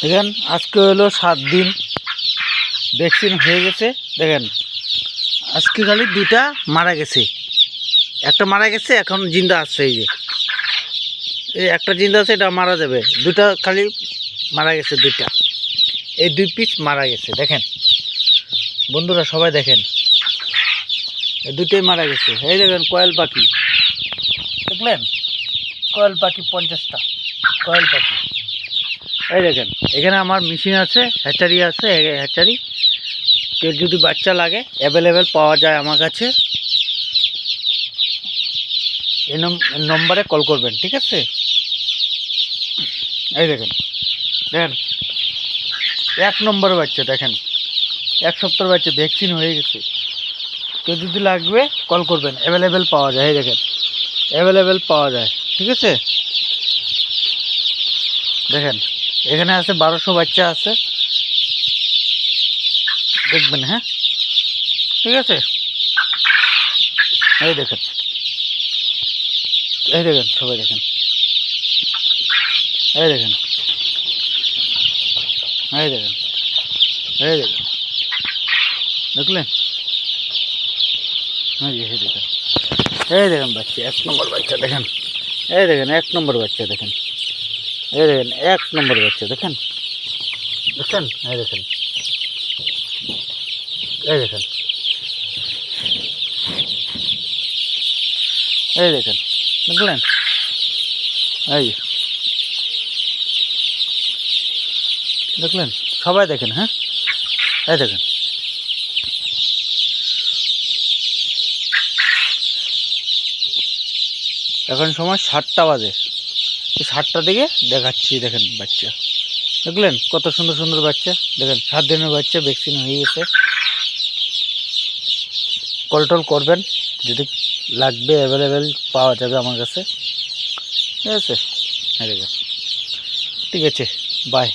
দেখেন আজকে হলো 7 দিন ভ্যাকসিন হয়ে গেছে। দেখেন আজকে খালি 2টা মারা গেছে, একটা মারা গেছে, এখন জিন্দা আছে। এই একটা জিন্দা আছে, এটা মারা যাবে। 2টা খালি মারা গেছে, 2টা, এই 2 পিস মারা গেছে। দেখেন বন্ধুরা সবাই দেখেন, এই 2টাই মারা গেছে। এই দেখেন কোয়েল পাখি, দেখলেন কোয়েল পাখি 50টা কোয়েল পাখি। এই দেখেন এখানে আমার মেশিন আছে, হ্যাচারি আছে, হ্যাচারি। কেউ যদি বাচ্চা লাগে অ্যাভেলেবেল পাওয়া যায় আমার কাছে। এই নম্বরে কল করবেন, ঠিক আছে? এই দেখেন দেখেন 1 নম্বর বাচ্চা, দেখেন 1 সপ্তাহের বাচ্চা, ভ্যাকসিন হয়ে গেছে। কেউ যদি লাগবে কল করবেন, অ্যাভেলেবেল পাওয়া যায়। এই দেখেন অ্যাভেলেবেল পাওয়া যায়, ঠিক আছে? দেখেন এখানে আছে 1200 বাচ্চা আছে, দেখবেন, হ্যাঁ ঠিক আছে? এই দেখেন, এই দেখেন সবাই দেখেন, এই দেখেন, এই দেখেন, এই দেখেন, দেখলেন? এই দেখেন, এই দেখেন বাচ্চা, 1 নম্বর বাচ্চা, দেখেন। এই দেখেন 1 নম্বর বাচ্চা, দেখেন। এই দেখেন 1 নম্বর বাচ্চা, দেখেন, দেখেন, এই দেখেন, এই দেখেন, এই দেখেন, দেখলেন? এই দেখলেন সবাই দেখেন, হ্যাঁ এই দেখেন। এখন সময় 7টা বাজে, 7টার দিকে দেখাচ্ছি। দেখেন বাচ্চা, দেখলেন কত সুন্দর সুন্দর বাচ্চা। দেখেন 7 দিনের বাচ্চা, ভ্যাকসিন হয়ে গেছে। কল করবেন যদি লাগবে, অ্যাভেলেবেল পাওয়া যাবে আমার কাছে, ঠিক আছে? ঠিক আছে, বাই।